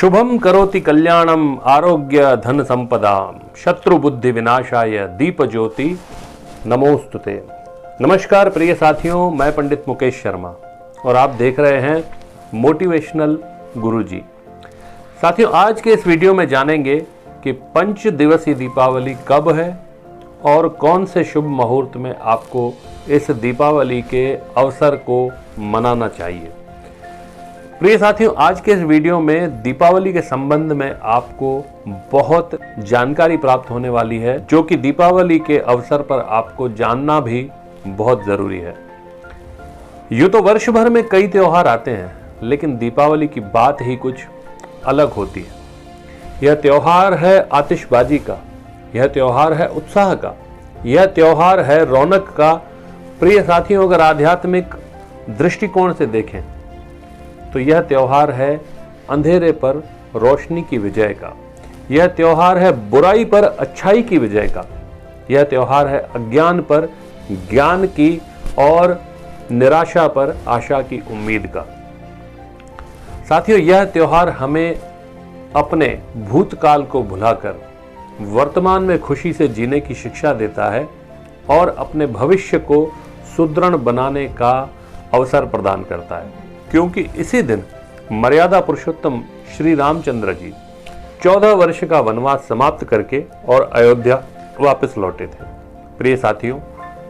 शुभम करोति कल्याणम आरोग्य धन संपदा शत्रु बुद्धि विनाशाय दीप ज्योति नमोस्तुते। नमस्कार प्रिय साथियों, मैं पंडित मुकेश शर्मा और आप देख रहे हैं मोटिवेशनल गुरुजी। साथियों, आज के इस वीडियो में जानेंगे कि पंच दिवसीय दीपावली कब है और कौन से शुभ मुहूर्त में आपको इस दीपावली के अवसर को मनाना चाहिए। प्रिय साथियों, आज के इस वीडियो में दीपावली के संबंध में आपको बहुत जानकारी प्राप्त होने वाली है, जो कि दीपावली के अवसर पर आपको जानना भी बहुत जरूरी है। यूं तो वर्ष भर में कई त्योहार आते हैं, लेकिन दीपावली की बात ही कुछ अलग होती है। यह त्योहार है आतिशबाजी का, यह त्योहार है उत्साह का, यह त्योहार है रौनक का। प्रिय साथियों, अगर आध्यात्मिक दृष्टिकोण से देखें तो यह त्योहार है अंधेरे पर रोशनी की विजय का, यह त्योहार है बुराई पर अच्छाई की विजय का, यह त्योहार है अज्ञान पर ज्ञान की और निराशा पर आशा की उम्मीद का। साथियों, यह त्योहार हमें अपने भूतकाल को भुलाकर वर्तमान में खुशी से जीने की शिक्षा देता है और अपने भविष्य को सुदृढ़ बनाने का अवसर प्रदान करता है, क्योंकि इसी दिन मर्यादा पुरुषोत्तम श्री रामचंद्र जी 14 वर्ष का वनवास समाप्त करके और अयोध्या वापस लौटे थे। प्रिय साथियों,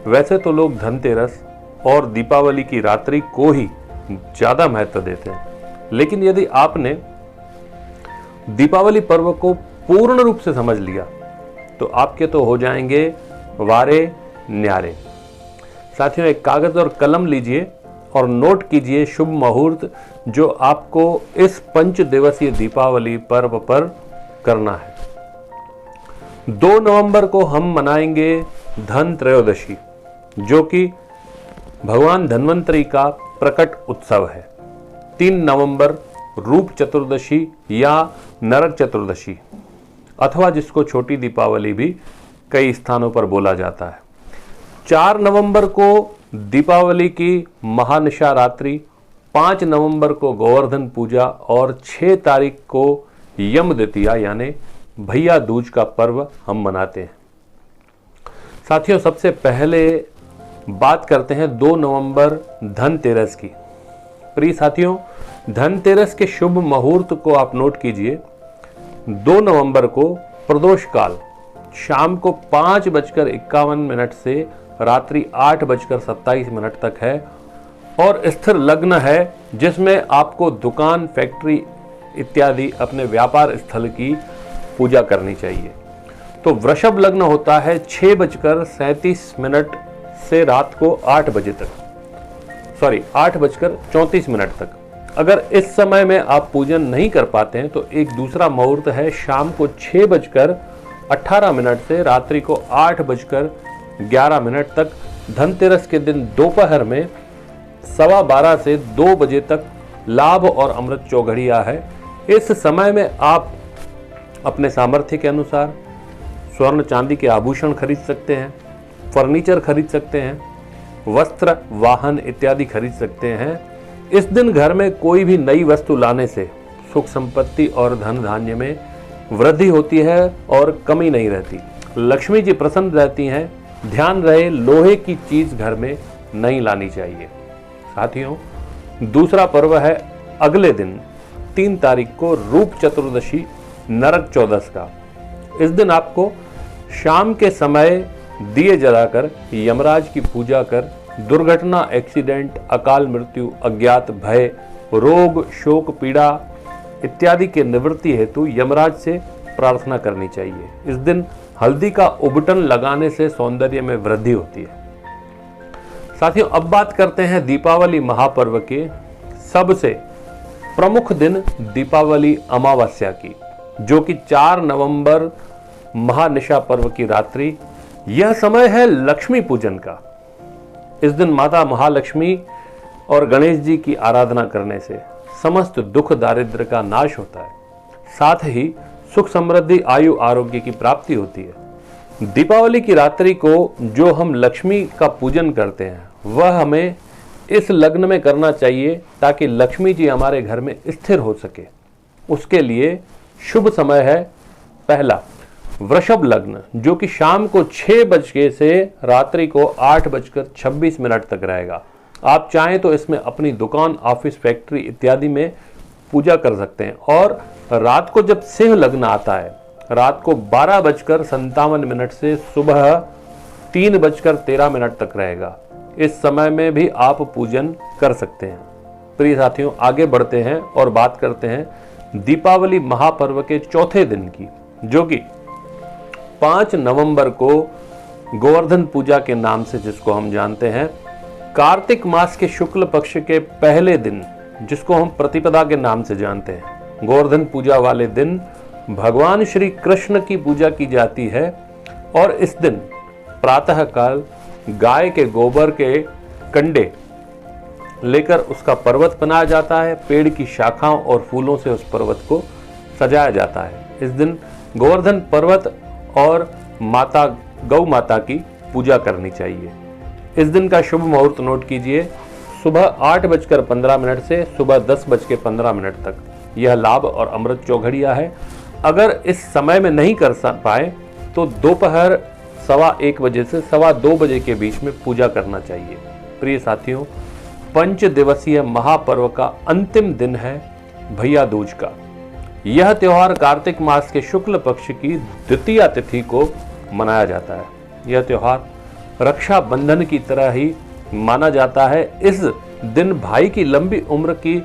वैसे तो लोग धनतेरस और दीपावली की रात्रि को ही ज्यादा महत्व देते हैं, लेकिन यदि आपने दीपावली पर्व को पूर्ण रूप से समझ लिया तो आपके तो हो जाएंगे वारे न्यारे। साथियों, एक कागज और कलम लीजिए और नोट कीजिए शुभ मुहूर्त जो आपको इस पंच दिवसीय दीपावली पर्व पर करना है। 2 नवंबर को हम मनाएंगे धन त्रयोदशी, जो कि भगवान धन्वंतरी का प्रकट उत्सव है। 3 नवंबर रूप चतुर्दशी या नरक चतुर्दशी, अथवा जिसको छोटी दीपावली भी कई स्थानों पर बोला जाता है। 4 नवंबर को दीपावली की महानिशा रात्रि, 5 नवंबर को गोवर्धन पूजा और 6 तारीख को यम द्वितीया यानी भैया दूज का पर्व हम मनाते हैं। साथियों, सबसे पहले बात करते हैं 2 नवंबर धनतेरस की। प्रिय साथियों, धनतेरस के शुभ मुहूर्त को आप नोट कीजिए। 2 नवंबर को प्रदोष काल शाम को 5:51 से रात्रि 8:27 तक है और स्थिर लग्न है, जिसमें आपको दुकान, फैक्ट्री इत्यादि अपने व्यापार स्थल की पूजा करनी चाहिए। तो वृषभ लग्न होता है 6:37 से रात को 8:34 तक। अगर इस समय में आप पूजन नहीं कर पाते हैं तो एक दूसरा मुहूर्त है शाम को 6:18 से रात्रि को 8:11 तक। धनतेरस के दिन दोपहर में 12:15 से 2 बजे तक लाभ और अमृत चौघड़िया है। इस समय में आप अपने सामर्थ्य के अनुसार स्वर्ण चांदी के आभूषण खरीद सकते हैं, फर्नीचर खरीद सकते हैं, वस्त्र, वाहन इत्यादि खरीद सकते हैं। इस दिन घर में कोई भी नई वस्तु लाने से सुख संपत्ति और धन धान्य में वृद्धि होती है और कमी नहीं रहती। लक्ष्मी जी प्रसन्न रहती हैं। ध्यान रहे, लोहे की चीज घर में नहीं लानी चाहिए। साथियों, दूसरा पर्व है अगले दिन 3 तारीख को रूप चतुर्दशी नरक चौदस का। इस दिन आपको शाम के समय दिए जलाकर यमराज की पूजा कर दुर्घटना, एक्सीडेंट, अकाल मृत्यु, अज्ञात भय, रोग, शोक, पीड़ा इत्यादि के निवृत्ति हेतु यमराज से प्रार्थना करनी चाहिए। इस दिन हल्दी का उबटन लगाने से सौंदर्य में वृद्धि होती है। साथियों, अब बात करते हैं दीपावली महापर्व के सबसे प्रमुख दिन दीपावली अमावस्या की, जो कि 4 नवंबर महानिशा पर्व की रात्रि। यह समय है लक्ष्मी पूजन का। इस दिन माता महालक्ष्मी और गणेश जी की आराधना करने से समस्त दुख दारिद्र्य का नाश होता है, साथ ही सुख समृद्धि, आयु, आरोग्य की प्राप्ति होती है। दीपावली की रात्रि को जो हम लक्ष्मी का पूजन करते हैं वह हमें इस लग्न में करना चाहिए ताकि लक्ष्मी जी हमारे घर में स्थिर हो सके। उसके लिए शुभ समय है पहला वृषभ लग्न, जो कि शाम को 6 बजे से रात्रि को 8:26 तक रहेगा। आप चाहें तो इसमें अपनी दुकान, ऑफिस, फैक्ट्री इत्यादि में पूजा कर सकते हैं। और रात को जब सिंह लग्न आता है, रात को 12:57 से सुबह 3:13 तक रहेगा। इस समय में भी आप पूजन कर सकते हैं। प्रिय साथियों, आगे बढ़ते हैं और बात करते हैं दीपावली महापर्व के चौथे दिन की, जो कि 5 नवंबर को गोवर्धन पूजा के नाम से जिसको हम जानते हैं, कार्तिक मास के शुक्ल पक्ष के पहले दिन, जिसको हम प्रतिपदा के नाम से जानते हैं। गोवर्धन पूजा वाले दिन भगवान श्री कृष्ण की पूजा की जाती है और इस दिन प्रातःकाल गाय के गोबर के कंडे लेकर उसका पर्वत बनाया जाता है। पेड़ की शाखाओं और फूलों से उस पर्वत को सजाया जाता है। इस दिन गोवर्धन पर्वत और माता गौ माता की पूजा करनी चाहिए। इस दिन का शुभ मुहूर्त नोट कीजिए, सुबह 8:15 से सुबह 10:15 तक। यह लाभ और अमृत चौघड़िया है। अगर इस समय में नहीं कर पाए तो दोपहर 1:15 बजे से 2:15 बजे के बीच में पूजा करना चाहिए। प्रिय साथियों, 5 दिवसीय महापर्व का अंतिम दिन है भैया दूज का। यह त्योहार कार्तिक मास के शुक्ल पक्ष की द्वितीय तिथि को मनाया जाता है। यह त्योहार रक्षा बंधन की तरह ही माना जाता है। इस दिन भाई की लंबी उम्र की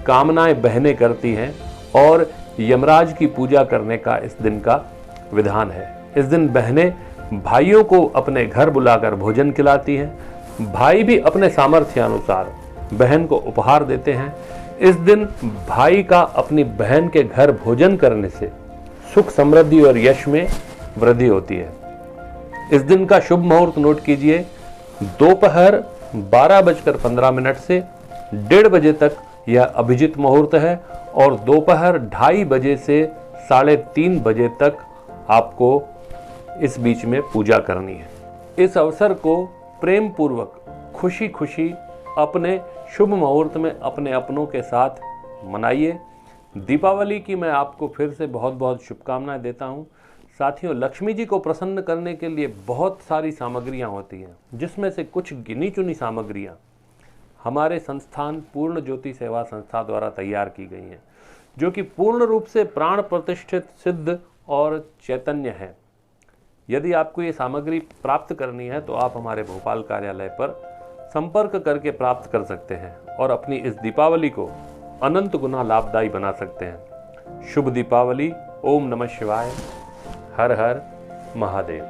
कामनाएं बहनें करती हैं और यमराज की पूजा करने का इस दिन का विधान है। इस दिन बहनें भाइयों को अपने घर बुलाकर भोजन खिलाती हैं। भाई भी अपने सामर्थ्य अनुसार बहन को उपहार देते हैं। इस दिन भाई का अपनी बहन के घर भोजन करने से सुख, समृद्धि और यश में वृद्धि होती है। इस दिन का शुभ मुहूर्त नोट कीजिए, दोपहर 12:15 से 1:30 बजे तक यह अभिजित मुहूर्त है और दोपहर 2:30 बजे से 3:30 बजे तक आपको इस बीच में पूजा करनी है। इस अवसर को प्रेम पूर्वक, खुशी खुशी अपने शुभ मुहूर्त में अपने अपनों के साथ मनाइए। दीपावली की मैं आपको फिर से बहुत बहुत शुभकामनाएं देता हूं। साथियों, लक्ष्मी जी को प्रसन्न करने के लिए बहुत सारी सामग्रियां होती हैं, जिसमें से कुछ गिनी चुनी सामग्रियां हमारे संस्थान पूर्ण ज्योति सेवा संस्था द्वारा तैयार की गई हैं, जो कि पूर्ण रूप से प्राण प्रतिष्ठित, सिद्ध और चैतन्य है। यदि आपको ये सामग्री प्राप्त करनी है तो आप हमारे भोपाल कार्यालय पर संपर्क करके प्राप्त कर सकते हैं और अपनी इस दीपावली को अनंत गुना लाभदायी बना सकते हैं। शुभ दीपावली। ओम नमः शिवाय। हर हर महादेव।